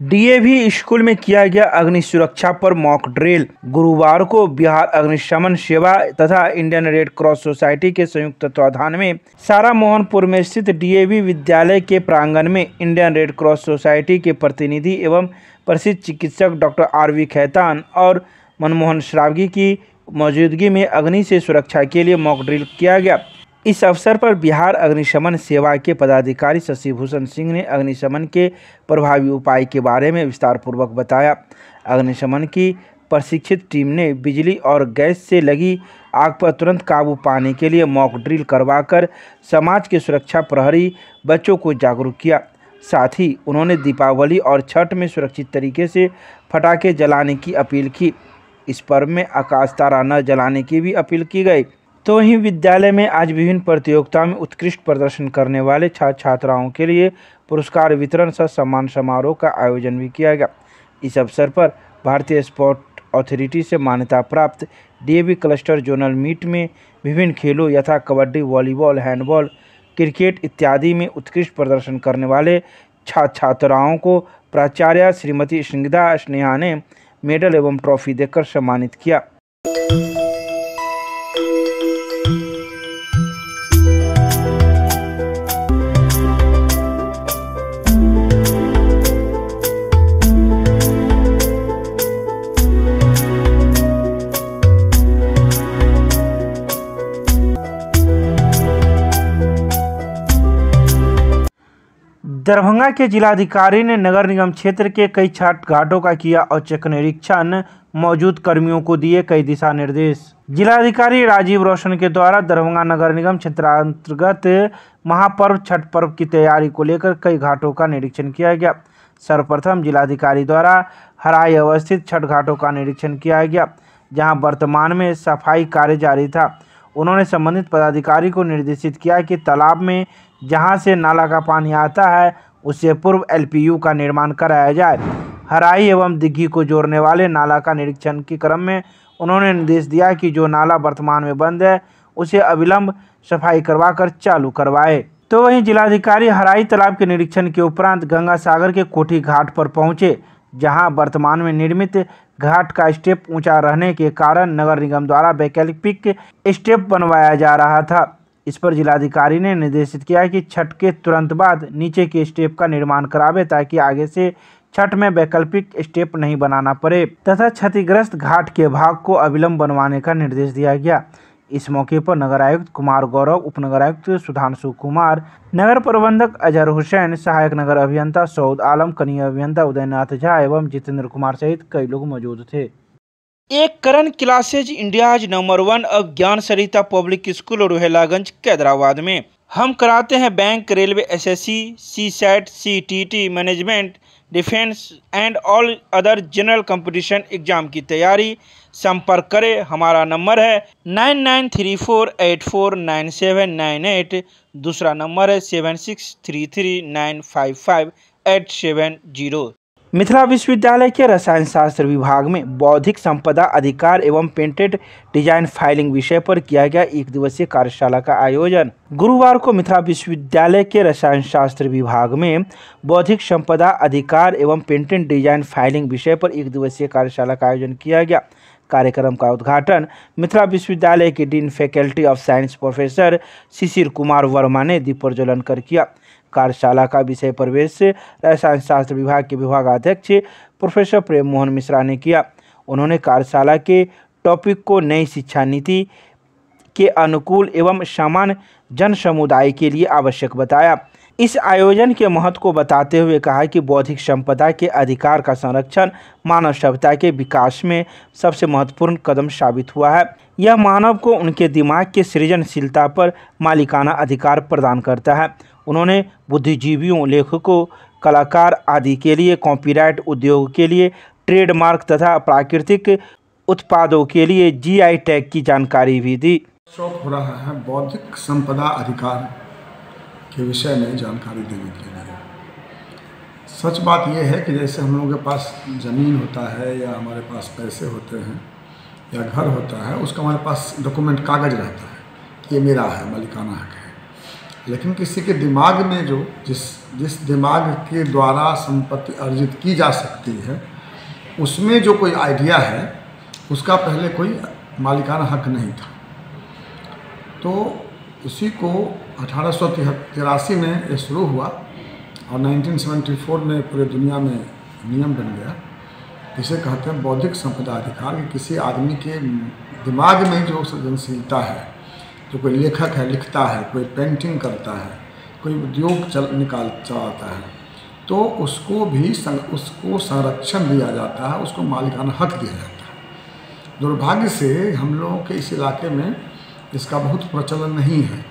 DAV school में किया गया अग्नि सुरक्षा पर मॉक ड्रिल। गुरुवार को बिहार अग्निशमन सेवा तथा इंडियन रेड क्रॉस सोसाइटी के संयुक्त तत्वाधान में सारा मोहनपुर में स्थित डीएवी विद्यालय के प्रांगण में इंडियन रेड क्रॉस सोसाइटी के प्रतिनिधि एवं प्रसिद्ध चिकित्सक डॉक्टर आर.वी. खैतान और मनमोहन श्रावगी की मौजूदगी में अग्नि से सुरक्षा के लिए मॉक ड्रिल किया गया। इस अवसर पर बिहार अग्निशमन सेवा के पदाधिकारी शशि भूषण सिंह ने अग्निशमन के प्रभावी उपाय के बारे में विस्तार पूर्वक बताया। अग्निशमन की प्रशिक्षित टीम ने बिजली और गैस से लगी आग पर तुरंत काबू पाने के लिए मॉक ड्रिल करवाकर समाज के सुरक्षा प्रहरी बच्चों को जागरूक किया। साथ ही उन्होंने दीपावली और छठ में सुरक्षित तरीके से पटाखे जलाने की अपील की। इस पर्व में आकाश तारा न जलाने की भी अपील की गई। तो वहीं विद्यालय में आज विभिन्न प्रतियोगिताओं में उत्कृष्ट प्रदर्शन करने वाले छात्र छात्राओं के लिए पुरस्कार वितरण सह सम्मान समारोह का आयोजन भी किया गया। इस अवसर पर भारतीय स्पोर्ट अथॉरिटी से मान्यता प्राप्त डीएवी क्लस्टर जोनल मीट में विभिन्न खेलों यथा कबड्डी, वॉलीबॉल, हैंडबॉल, क्रिकेट इत्यादि में उत्कृष्ट प्रदर्शन करने वाले छात्र छात्राओं को प्राचार्य श्रीमती श्रृंगदा स्नेहा ने मेडल एवं ट्रॉफी देकर सम्मानित किया। दरभंगा के जिलाधिकारी ने नगर निगम क्षेत्र के कई छठ घाटों का किया औचक निरीक्षण, मौजूद कर्मियों को दिए कई दिशा निर्देश। जिलाधिकारी राजीव रोशन के द्वारा दरभंगा नगर निगम क्षेत्रांतर्गत महापर्व छठ पर्व की तैयारी को लेकर कई घाटों का निरीक्षण किया गया। सर्वप्रथम जिलाधिकारी द्वारा हराई अवस्थित छठ घाटों का निरीक्षण किया गया, जहां वर्तमान में सफाई कार्य जारी था। उन्होंने संबंधित पदाधिकारी को निर्देशित किया कि तालाब में जहां से नाला का पानी आता है उससे पूर्व एलपीयू का निर्माण कराया जाए। हराई एवं दिघी को जोड़ने वाले नाला का निरीक्षण के क्रम में उन्होंने निर्देश दिया कि जो नाला वर्तमान में बंद है उसे अविलंब सफाई करवाकर चालू करवाए। तो वहीं जिलाधिकारी हराई तालाब के निरीक्षण के उपरांत गंगा सागर के कोठी घाट पर पहुंचे, जहां वर्तमान में निर्मित घाट का स्टेप ऊंचा रहने के कारण नगर निगम द्वारा वैकल्पिक स्टेप बनवाया जा रहा था। इस पर जिलाधिकारी ने निर्देशित किया कि छठ के तुरंत बाद नीचे के स्टेप का निर्माण करावे, ताकि आगे से छठ में वैकल्पिक स्टेप नहीं बनाना पड़े तथा क्षतिग्रस्त घाट के भाग को अविलंब बनवाने का निर्देश दिया गया। इस मौके पर नगर आयुक्त कुमार गौरव, उपनगर आयुक्त सुधांशु कुमार, नगर प्रबंधक अजहर हुसैन, सहायक नगर अभियंता सऊद आलम, कनीय अभियंता उदयनाथ झा एवं जितेंद्र कुमार सहित कई लोग मौजूद थे। एक करण क्लासेज इंडियाज नंबर 1 ऑफ ज्ञान सरिता पब्लिक स्कूल रोहेलागंज कैदराबाद में हम कराते हैं bank, railway, SSC, CSAT, CTT, management, defence and all other general competition exam की तैयारी। संपर्क करें, हमारा नंबर है 9934849798, दूसरा नंबर है 7633955870। मिथिला विश्वविद्यालय के रसायन शास्त्र विभाग में बौद्धिक संपदा अधिकार एवं पेटेंट डिजाइन फाइलिंग विषय पर किया गया एक दिवसीय कार्यशाला का आयोजन। गुरुवार को मिथिला विश्वविद्यालय के रसायन शास्त्र विभाग में बौद्धिक संपदा अधिकार एवं पेटेंट डिजाइन फाइलिंग विषय पर एक दिवसीय कार्यशाला का आयोजन किया गया। कार्यक्रम का उद्घाटन मिथिला विश्वविद्यालय के dean faculty of science professor Shishir Kumar Verma ने दीप प्रज्वलन कर किया। कार्यशाला का विषय प्रवेश रसायन शास्त्र विभाग के विभागाध्यक्ष प्रोफेसर प्रेम मोहन मिश्रा ने किया। उन्होंने कार्यशाला के टॉपिक को नई शिक्षा नीति के अनुकूल एवं समान जन समुदाय के लिए आवश्यक बताया। इस आयोजन के महत्व को बताते हुए कहा कि बौद्धिक संपदा के अधिकार का संरक्षण मानव सभ्यता के विकास में सबसे महत्वपूर्ण कदम साबित हुआ है। यह मानव को उनके दिमाग के सृजनशीलता पर मालिकाना अधिकार प्रदान करता है। उन्होंने बुद्धिजीवियों, लेखकों, कलाकार आदि के लिए कॉपीराइट, उद्योग के लिए ट्रेडमार्क तथा प्राकृतिक उत्पादों के लिए जीआई टैग की जानकारी भी दी। शौक हो रहा है बौद्धिक संपदा अधिकार के विषय में जानकारी देने के लिए। सच बात यह है कि जैसे हम लोगों के पास ज़मीन होता है या हमारे पास पैसे होते हैं या घर होता है, उसका हमारे पास डॉक्यूमेंट कागज़ रहता है कि ये मेरा है, मालिकाना हक है। लेकिन किसी के दिमाग में जो जिस दिमाग के द्वारा संपत्ति अर्जित की जा सकती है, उसमें जो कोई आइडिया है, उसका पहले कोई मालिकाना हक नहीं था। तो उसी को 1883 में ये शुरू हुआ और 1974 में पूरे दुनिया में नियम बन गया। इसे कहते हैं बौद्धिक संपदा अधिकार, कि किसी आदमी के दिमाग में जो सृजनशीलता है, जो कोई लेखक है लिखता है, कोई पेंटिंग करता है, कोई उद्योग चलाता है, तो उसको भी उसको संरक्षण दिया जाता है, उसको मालिकाना हक दिया जाता है। दुर्भाग्य से हम लोगों के इस इलाके में इसका बहुत प्रचलन नहीं है।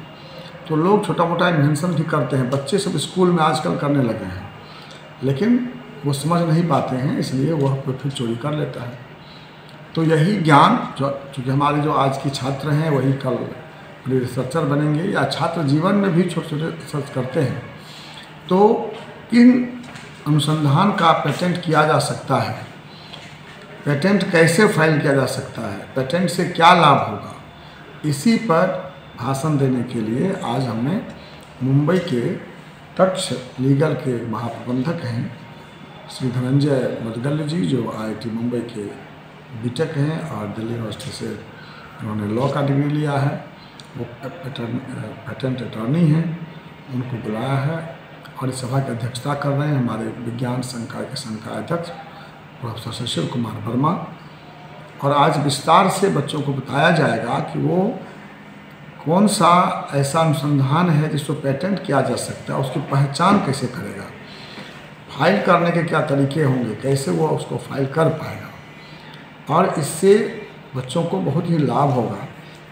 तो लोग छोटा मोटा इन्वेंशन भी करते हैं, बच्चे सब स्कूल में आजकल करने लगे हैं, लेकिन वो समझ नहीं पाते हैं, इसलिए वह फिर चोरी कर लेता है। तो यही ज्ञान चूँकि हमारे जो आज की छात्र हैं वही कल रिसर्चर बनेंगे, या छात्र जीवन में भी छोटे छोटे रिसर्च करते हैं। तो इन अनुसंधान का पेटेंट किया जा सकता है, पेटेंट कैसे फाइल किया जा सकता है, पेटेंट से क्या लाभ होगा, इसी पर भाषण देने के लिए आज हमने मुंबई के तक्ष लीगल के महाप्रबंधक हैं श्री धनंजय मुदगल जी, जो IIT मुंबई के बीटेक हैं और दिल्ली यूनिवर्सिटी से उन्होंने लॉ का डिग्री लिया है, वो पेटेंट अटॉर्नी हैं, उनको बुलाया है और इस सभा की अध्यक्षता कर रहे हैं हमारे विज्ञान संकाय के संकाय अध्यक्ष प्रोफेसर सुशील कुमार वर्मा। और आज विस्तार से बच्चों को बताया जाएगा कि वो कौन सा ऐसा अनुसंधान है जिसको पेटेंट किया जा सकता है, उसकी पहचान कैसे करेगा, फाइल करने के क्या तरीके होंगे, कैसे वो उसको फाइल कर पाएगा। और इससे बच्चों को बहुत ही लाभ होगा।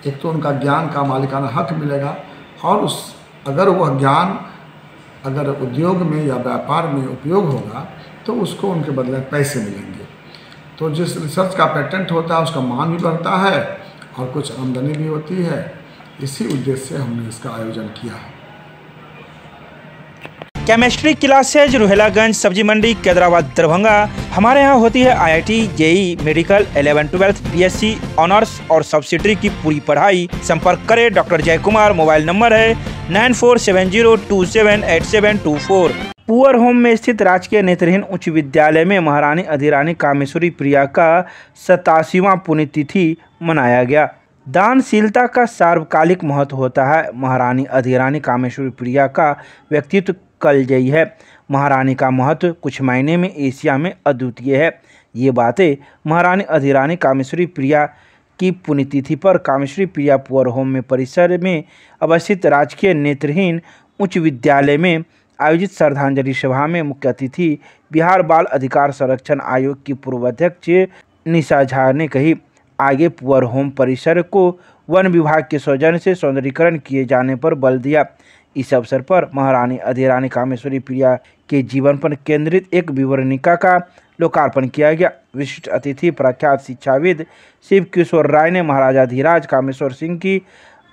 एक तो उनका ज्ञान का मालिकाना हक मिलेगा, और अगर वह ज्ञान अगर उद्योग में या व्यापार में उपयोग होगा तो उसको उनके बदले पैसे मिलेंगे। तो जिस रिसर्च का पेटेंट होता है उसका मान भी बढ़ता है और कुछ आमदनी भी होती है। इसी उद्देश्य से हमने इसका आयोजन किया है। केमिस्ट्री क्लासेज रोहिलागंज सब्जी मंडी कैदराबाद दरभंगा। हमारे यहाँ होती है IIT, JEE, medical, 11, 12, BSc honours और सब्सिडरी की पूरी पढ़ाई। संपर्क करें डॉक्टर जय कुमार। मोबाइल नंबर है 9470278724। पुअर होम में स्थित राजकीय नेत्रहीन उच्च विद्यालय में महारानी अधिरानी कामेश्वरी प्रिया का 87वां पुण्यतिथि मनाया गया। दानशीलता का सार्वकालिक महत्व होता है। महारानी अधिरानी कामेश्वरी प्रिया का व्यक्तित्व कलजयी है। महारानी का महत्व कुछ मायने में एशिया में अद्वितीय है। ये बातें महारानी अधिरानी कामेश्वरी प्रिया की पुण्यतिथि पर कामेश्वरी प्रिया पुअर होम में परिसर में अवस्थित राजकीय नेत्रहीन उच्च विद्यालय में आयोजित श्रद्धांजलि सभा में मुख्य अतिथि बिहार बाल अधिकार संरक्षण आयोग की पूर्व अध्यक्ष निशा झा ने कही। आगे पुअर होम परिसर को वन विभाग के सौजन्य से सौंदर्यीकरण किए जाने पर बल दिया। इस अवसर पर महारानी अधिरानी कामेश्वरी प्रिया के जीवन पर केंद्रित एक विवरणिका का लोकार्पण किया गया। विशिष्ट अतिथि प्रख्यात शिक्षाविद शिव किशोर राय ने महाराजा धीराज कामेश्वर सिंह की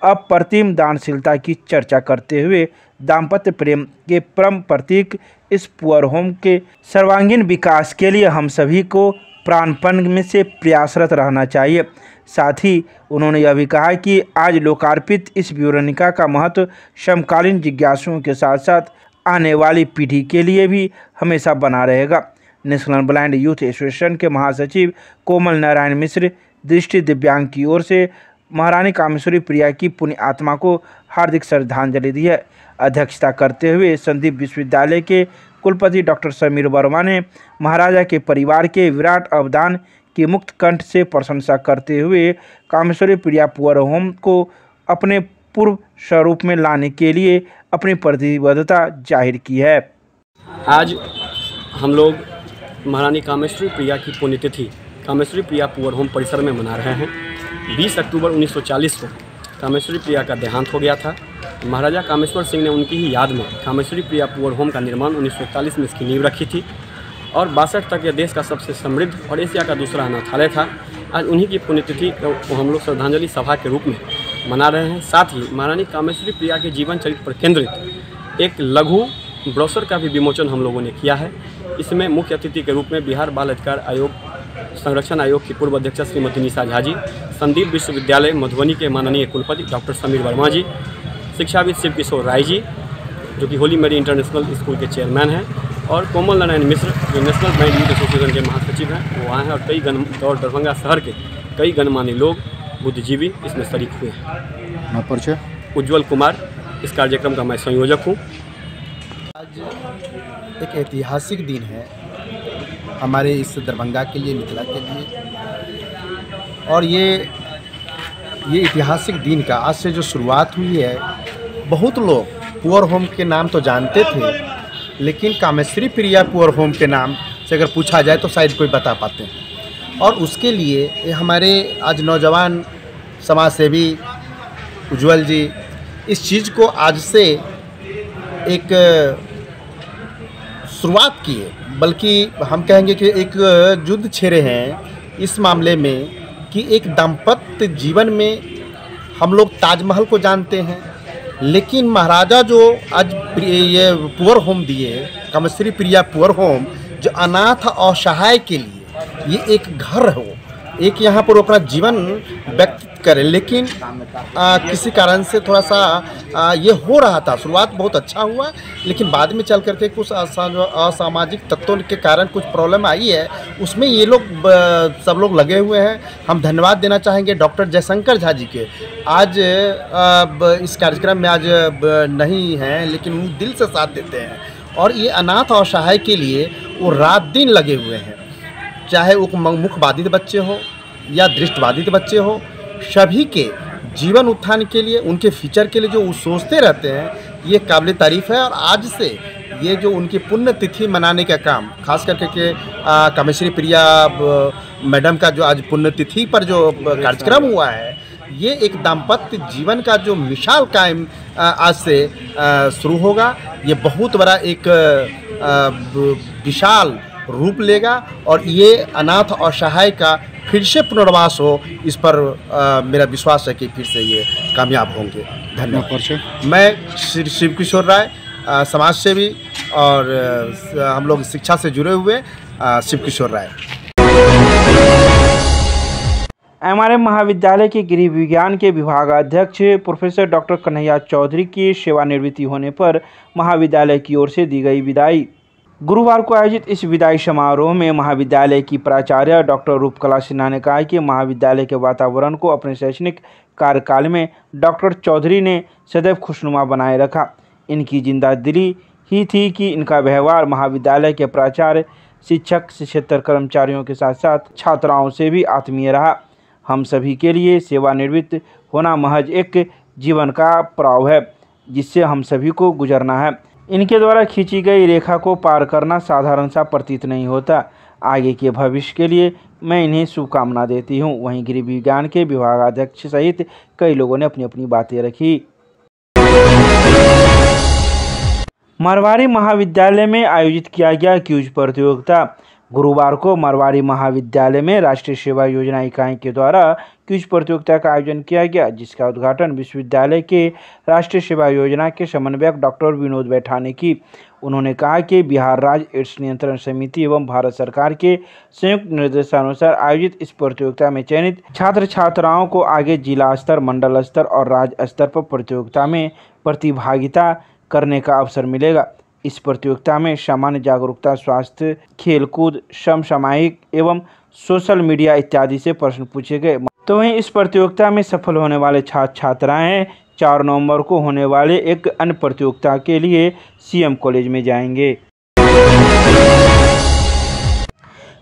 अप्रतिम दानशीलता की चर्चा करते हुए दाम्पत्य प्रेम के परम प्रतीक इस पुअर होम के सर्वांगीण विकास के लिए हम सभी को प्राणपण में से प्रयासरत रहना चाहिए। साथ ही उन्होंने यह भी कहा कि आज लोकार्पित इस विवरणिका का महत्व समकालीन जिज्ञासुओं के साथ साथ आने वाली पीढ़ी के लिए भी हमेशा बना रहेगा। नेशनल ब्लाइंड यूथ एसोसिएशन के महासचिव कोमल नारायण मिश्र दृष्टि दिव्यांग की ओर से महारानी कामेश्वरी प्रिया की पुण्य आत्मा को हार्दिक श्रद्धांजलि दी है। अध्यक्षता करते हुए संदीप विश्वविद्यालय के कुलपति डॉक्टर समीर वर्मा ने महाराजा के परिवार के विराट अवदान की मुक्त कंठ से प्रशंसा करते हुए कामेश्वरी प्रिया पुअर होम को अपने पूर्व स्वरूप में लाने के लिए अपनी प्रतिबद्धता जाहिर की है। आज हम लोग महारानी कामेश्वरी प्रिया की पुण्यतिथि कामेश्वरी प्रिया पुअर होम परिसर में मना रहे हैं। 20 अक्टूबर 1940 को कामेश्वरी प्रिया का देहांत हो गया था। महाराजा कामेश्वर सिंह ने उनकी ही याद में कामेश्वरी प्रिया पुअर होम का निर्माण 1941 में इसकी नींव रखी थी और 62 तक यह देश का सबसे समृद्ध और एशिया का दूसरा अनाथालय था। आज उन्हीं की पुण्यतिथि को हम लोग श्रद्धांजलि सभा के रूप में मना रहे हैं। साथ ही महारानी कामेश्वरी प्रिया के जीवन चरित्र पर केंद्रित एक लघु ब्रोशर का भी विमोचन हम लोगों ने किया है। इसमें मुख्य अतिथि के रूप में बिहार बाल अधिकार आयोग संरक्षण आयोग की पूर्व अध्यक्ष श्रीमती निशा झा जी, संदीप विश्वविद्यालय मधुबनी के माननीय कुलपति डॉक्टर समीर वर्मा जी, शिक्षाविद शिव किशोर राय जी, जो कि होली मेरी इंटरनेशनल स्कूल के चेयरमैन हैं, और कोमल नारायण मिश्र, जो नेशनल बैंड यूथ एसोसिएशन के महासचिव हैं, वो आए हैं, और दरभंगा शहर के कई गणमान्य लोग, बुद्धिजीवी इसमें शरीक हुए हैं। परिचय उज्ज्वल कुमार, इस कार्यक्रम का मैं संयोजक हूँ। आज एक ऐतिहासिक दिन है हमारे इस दरभंगा के लिए, मिथिला के लिए, और ये ऐतिहासिक दिन का आज से जो शुरुआत हुई है, बहुत लोग पुअर होम के नाम तो जानते थे, लेकिन कामेश्वरी प्रिया पुअर होम के नाम से अगर पूछा जाए तो शायद कोई बता पाते हैं। और उसके लिए हमारे आज नौजवान समाजसेवी उज्ज्वल जी इस चीज़ को आज से एक शुरुआत की है, बल्कि हम कहेंगे कि एक युद्ध छेड़े हैं इस मामले में कि एक दाम्पत्य जीवन में हम लोग ताजमहल को जानते हैं, लेकिन महाराजा जो आज ये पुअर होम दिए, कामेश्वरी प्रिया पुअर होम, जो अनाथ और असहाय के लिए ये एक घर हो, एक यहाँ पर अपना जीवन व्यक्त करे, लेकिन किसी कारण से थोड़ा सा ये हो रहा था। शुरुआत बहुत अच्छा हुआ, लेकिन बाद में चल करके कुछ असामाजिक तत्वों के कारण कुछ प्रॉब्लम आई है, उसमें ये लोग सब लोग लगे हुए हैं। हम धन्यवाद देना चाहेंगे डॉक्टर जयशंकर झा जी के, आज इस कार्यक्रम में आज नहीं हैं, लेकिन वो दिल से साथ देते हैं, और ये अनाथ और असहाय के लिए वो रात दिन लगे हुए हैं, चाहे वो मुखबाधित बच्चे हो या दृष्टिबाधित बच्चे हो, सभी के जीवन उत्थान के लिए, उनके फ्यूचर के लिए जो वो सोचते रहते हैं, ये काबिल तारीफ़ है। और आज से ये जो उनकी पुण्य तिथि मनाने का काम, खास करके के कामेश्वरी प्रिया मैडम का जो आज पुण्य तिथि पर जो कार्यक्रम हुआ है, ये एक दाम्पत्य जीवन का जो मिसाल कायम आज से शुरू होगा। ये बहुत बड़ा एक विशाल रूप लेगा, और ये अनाथ और असहाय का फिर से पुनर्वास हो, इस पर मेरा विश्वास है कि फिर से ये कामयाब होंगे। धन्यवाद। मैं श्री शिव किशोर राय, समाज सेवी, और हम लोग शिक्षा से जुड़े हुए शिव किशोर राय। एमआरएम महाविद्यालय के गृह विज्ञान के विभागाध्यक्ष प्रोफेसर डॉक्टर कन्हैया चौधरी की सेवानिवृत्ति होने पर महाविद्यालय की ओर से दी गई विदाई। गुरुवार को आयोजित इस विदाई समारोह में महाविद्यालय की प्राचार्य डॉक्टर रूपकला सिन्हा ने कहा कि महाविद्यालय के वातावरण को अपने शैक्षणिक कार्यकाल में डॉक्टर चौधरी ने सदैव खुशनुमा बनाए रखा। इनकी जिंदादिली ही थी कि इनका व्यवहार महाविद्यालय के प्राचार्य, शिक्षक, शिक्षेतर कर्मचारियों के साथ साथ छात्राओं से भी आत्मीय रहा। हम सभी के लिए सेवानिवृत्त होना महज एक जीवन का पड़ाव है, जिससे हम सभी को गुजरना है। इनके द्वारा खींची गई रेखा को पार करना साधारण सा प्रतीत नहीं होता। आगे के भविष्य के लिए मैं इन्हें शुभकामना देती हूँ। वहीं गृह विज्ञान के विभागाध्यक्ष सहित कई लोगों ने अपनी अपनी बातें रखी। मरवाड़ी महाविद्यालय में आयोजित किया गया क्विज प्रतियोगिता। गुरुवार को मरवाड़ी महाविद्यालय में राष्ट्रीय सेवा योजना इकाई के द्वारा क्विज प्रतियोगिता का आयोजन किया गया, जिसका उद्घाटन विश्वविद्यालय के राष्ट्रीय सेवा योजना के समन्वयक डॉक्टर विनोद बैठा ने की। उन्होंने कहा कि बिहार राज्य एड्स नियंत्रण समिति एवं भारत सरकार के संयुक्त निर्देशानुसार आयोजित इस प्रतियोगिता में चयनित छात्र छात्राओं को आगे जिला स्तर, मंडल स्तर और राज्य स्तर पर प्रतियोगिता में प्रतिभागिता करने का अवसर मिलेगा। इस प्रतियोगिता में सामान्य जागरूकता, स्वास्थ्य, खेलकूद, समसामयिक एवं सोशल मीडिया इत्यादि से प्रश्न पूछे गए। तो वहीं इस प्रतियोगिता में सफल होने वाले छात्र छात्राएं 4 नवंबर को होने वाले एक अन्य प्रतियोगिता के लिए सीएम कॉलेज में जाएंगे।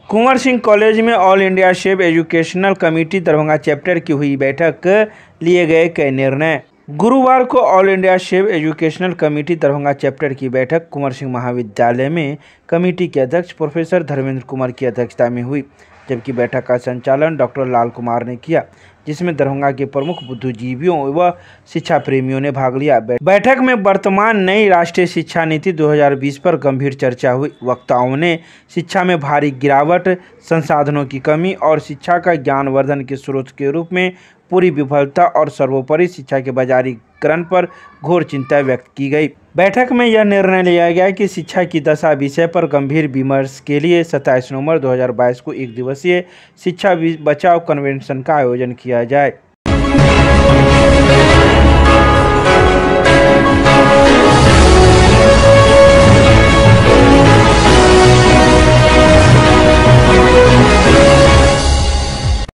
कुंवर सिंह कॉलेज में all India save educational committee Darbhanga chapter की हुई बैठक, लिए गए कई निर्णय। गुरुवार को all India save educational committee Darbhanga chapter की बैठक कुंवर सिंह महाविद्यालय में कमेटी के अध्यक्ष प्रोफेसर धर्मेंद्र कुमार की अध्यक्षता में हुई, जबकि बैठक का संचालन डॉक्टर लाल कुमार ने किया, जिसमें दरभंगा के प्रमुख बुद्धिजीवियों व शिक्षा प्रेमियों ने भाग लिया। बैठक में वर्तमान नई राष्ट्रीय शिक्षा नीति 2020 पर गंभीर चर्चा हुई। वक्ताओं ने शिक्षा में भारी गिरावट, संसाधनों की कमी और शिक्षा का ज्ञानवर्धन के स्रोत के रूप में पूरी विफलता और सर्वोपरि शिक्षा के बाजारीकरण पर घोर चिंता व्यक्त की गई। बैठक में यह निर्णय लिया गया कि शिक्षा की दशा विषय पर गंभीर विमर्श के लिए 27 नवंबर 2022 को 1 दिवसीय शिक्षा बचाओ कन्वेंशन का आयोजन किया जाए।